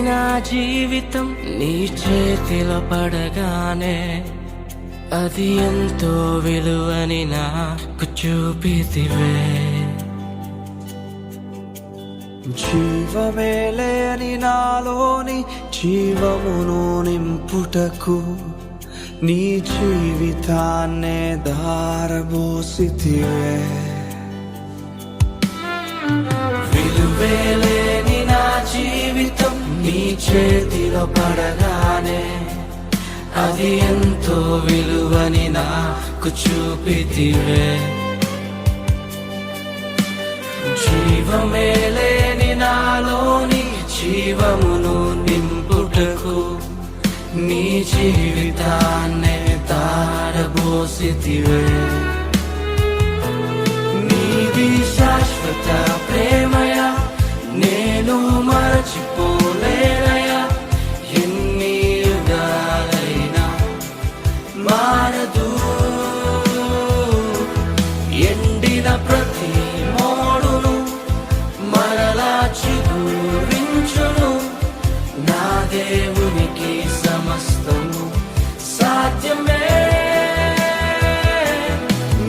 నా జీవితం నీ చేతిలో పడగానే అది ఎంతో విలువని నాకు చూపితివే. జీవమే లేని నాలోని జీవమును నింపుటకు నీ జీవితాన్నే ధారబోసితివే. విలువే లేని నా జీవితం నీ చేతిలో పడగానే అది ఎంతో విలువని నాకు చూపితివే. జీవమే లేని నాలోని జీవమును నింపుటకు నీ జీవితాన్నే ధారబోసితివే. నీది శాశ్వత ప్రేమయా, నేను మరచిపోలేనయా. ఎన్ని యుగాలైనా మారదు. ఎండిన ప్రతి మోడును మరలా చిగురించును. నా దేవునికి సమస్తము సాధ్యమే.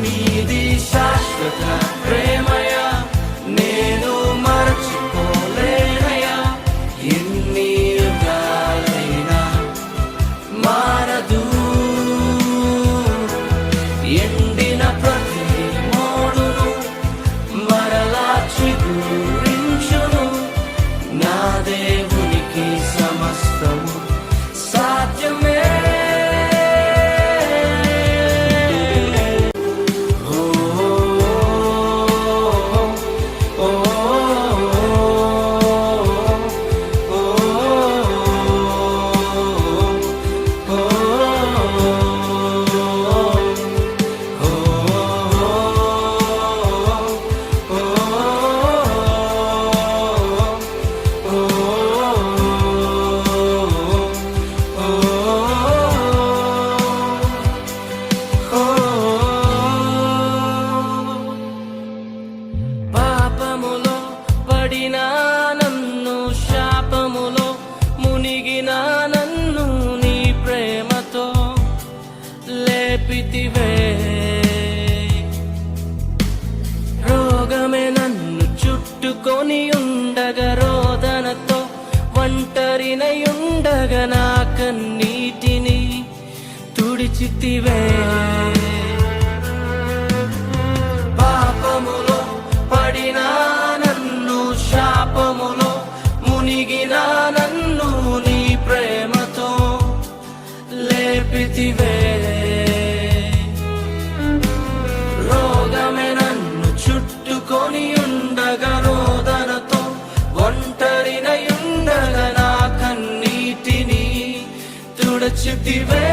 నీది శాశ్వత ప్రేమయా, నేను మరచిపోలేనయా. ఎన్ని యుగాలైనా మారదు. ఎండిన ప్రతి మోడును మరలా చిగురించును. నా దేవునికి సమస్తము సాధ్యమే. పాపములో పడిన నన్ను, శాపములో మునిగిన నన్ను నీ ప్రేమతో లేపితివే. రోగమే నన్ను చుట్టుకొని ఉండగా, రోదనతో ఒంటరినై ఉండగా నా కన్నీటిని తుడిచితివే. పాపములో పడిన నన్ను, శాపములో మునిగిన నన్ను నీ ప్రేమతో లేపితివే. రోగమే నన్ను చుట్టుకొని ఉండగా, రోదనతో ఒంటరినై ఉండగా నా కన్నీటిని తుడిచితివే.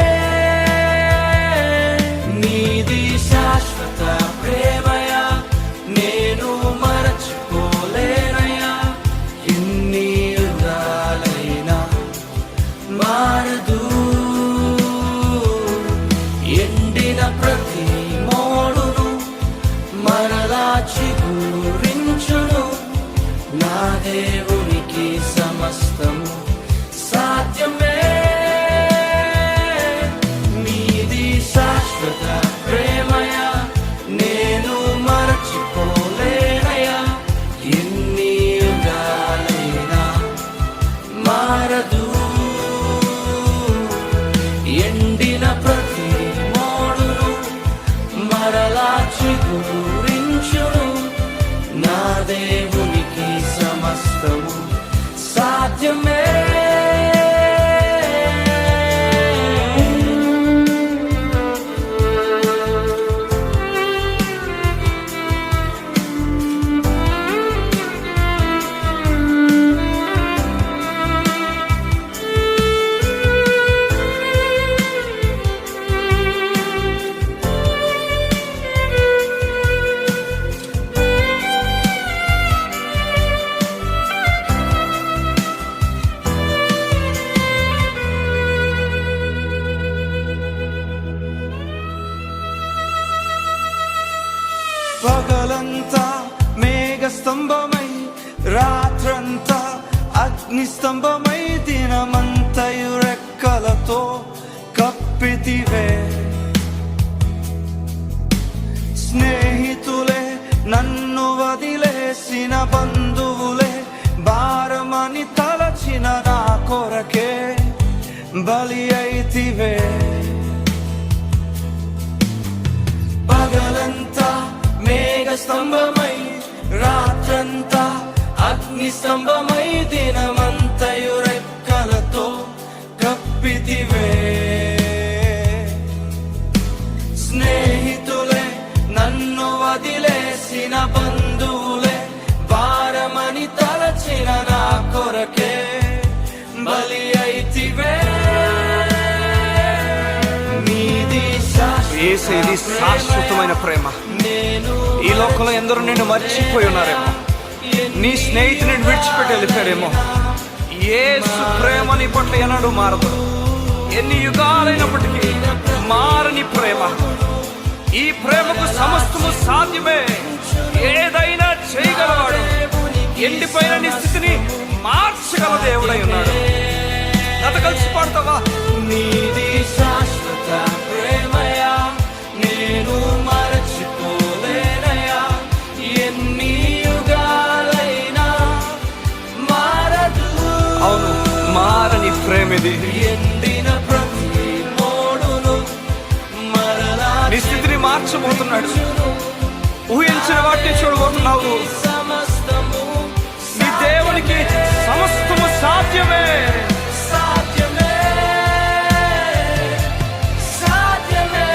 నీది శాశ్వత ప్రేమయా, నేను మరచిపోలేనయా. ఎన్ని యుగాలైనా మారదు. ఎండిన ప్రతి మోడును మరలా చిగురించును. నా దేవునికి సమస్తము సాధ్యమే. నీది శాశ్వత ప్రేమయా, నేను మరచిపోలేనయా. ఎన్ని యుగాలైనా మారదు. ఎండిన ప్రతి మోడును మరలా చిగురించును. నా దేవునికి సమస్తము సాధ్యమే. పగలంతా మేఘ స్తంభమై, రాత్రంతా అగ్నిస్తంభమై దినమంతయు రెక్కలతో కప్పితివే. స్నేహితులే నన్ను వదిలేసిన బంధువులే భారమని తలచిన నా కొరకే బలి అయితివే. పగలంతా మేఘ స్తంభమై రాత్రంతా అగ్ని స్తంభమై దినమంతయు రెక్కలతో కప్పితివే. స్నేహితులే నన్ను వదిలేసిన బంధువులే భారమని తలచిన నా కొరకే బలి అయితివే. యేసయ్యది శాశ్వతమైన ప్రేమ. ఈ లోకంలో ఎందరో నిన్ను మర్చిపోయి ఉన్నారేమో, నీ స్నేహితుని విడిచిపెట్టి వెళ్ళిపోయాడేమో. యేసు ప్రేమ నీ పట్ల ఎన్నడూ మారదు. ఎన్ని యుగాలైనప్పటికీ మారని ప్రేమ. ఈ ప్రేమకు సమస్తము సాధ్యమే. ఏదైనా చేయగలవాడు. ఎండిపోయిన నీ స్థితిని మార్చగల దేవుడై ఉన్నాడు. గత కలిసి పాడతావా? నీది శాశ్వత ప్రేమయా, నేను మరచిపోలేనయా. ఎన్ని యుగాలైనా మారదు. అవును, మారని ప్రేమిది. ఎండిన ప్రతి మోడును మరలా నీ స్థితిని మార్చబోతున్నాడు. ఊహించిన వాటిని చూడబోతున్నావు. సమస్తము నీ దేవునికి సమస్తము సాధ్యమే. సాధ్యమే, సాధ్యమే,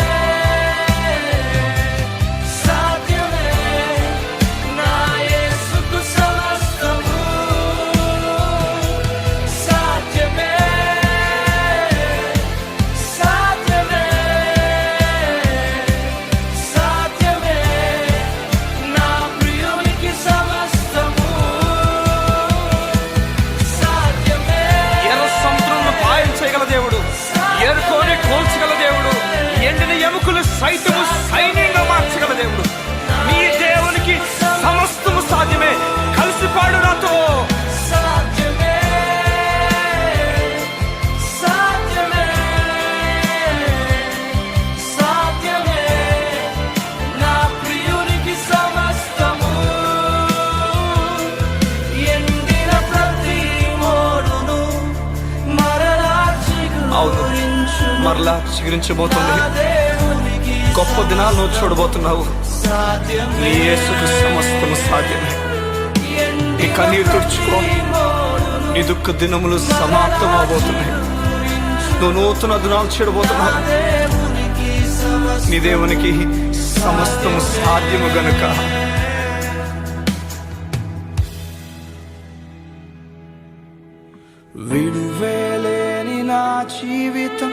సాధ్యమే. నా యేసుకు సమస్తము సాధ్యమే, సాధ్యమే, సాధ్యమే. నా ప్రియునికి సమస్తము సాధ్యమే. ఎర్ర సముద్రంలో పాయం చేయగల దేవుడు, ఎరుకోని కోల్చగల దేవుడు, ఎండిన ఎముకలు సైతము సైన్యంగా మార్చగల దేవుడు. నీ దేవునికి సమస్తము సాధ్యమే. కలిసి పాడు నాతో. సాధ్యమే, సాధ్యమే, సాధ్యమే. నా ప్రియునికి సమస్తము. ఎండిన ప్రతి మోడును మరలా చిగురించు. మరలా చిగురించబోతుంది. నా దేవునికి గొప్ప దినాలు నువ్వు చూడబోతున్నావు. సాధ్యమే. నీ యేసుకు సమస్తము సాధ్యమే. నీ కన్నీరు తుడుచుకో. నీ దుఃఖ దినములు సమాప్తం అవబోతున్నాయి. నువ్వు నూతన దినాలు చూడబోతున్నావు. దేవునికి సమస్తము. నీ దేవునికి సమస్తము సాధ్యము గనుక విడువేలేని నా జీవితం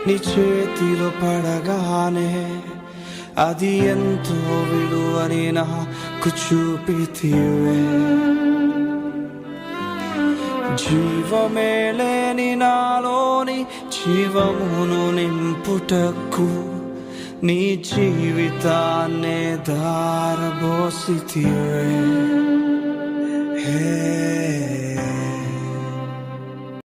నీ చేతిలో పడగానే అది ఎంతో విలువని నాకు చూపితివే. జీవమే లేని నాలోని జీవమును నింపుటకు నీ జీవితాన్నే ధారబోసితివే.